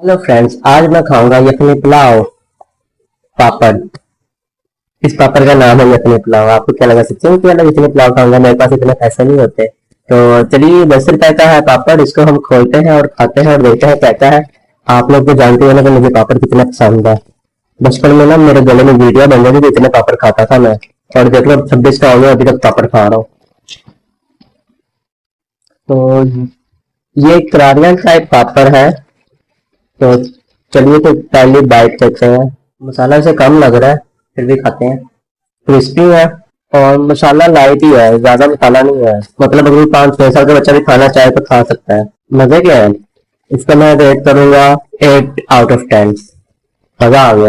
Hello friends, आज मैं खाऊंगा यखनी पुलाव पापड़। इस पापड़ का नाम है यखनी पुलाव। आपको क्या लगा सकते हो कि अलग यखनी पुलाव खाऊंगा, मेरे पास इतने पैसे नहीं होते। तो चलिए, 10 रुपए का है पापड़, इसको हम खोलते हैं और खाते हैं और देखते हैं क्या क्या है। आप लोग तो जानते हो ना कि मुझे पापड़ कितना पसंद है। बचपन में ना मेरे गले में वीडियो बन गई थी, इतने पापड़ खाता था मैं। और देख लो, 26 का हो गया, अभी तक पापड़ खा रहा हूँ। तो ये करारियां टाइप पापड़ है। तो चलिए, तो पहले बाइट करते हैं। मसाला इसे कम लग रहा है, फिर भी खाते हैं। क्रिस्पी है और मसाला लाइट ही है, ज्यादा मसाला नहीं है। मतलब अगर 5-6 साल का बच्चा भी खाना चाहे तो खा सकता है। मजे क्या है। इसका मैं रेट करूंगा 8 आउट ऑफ 10। मजा आ गया।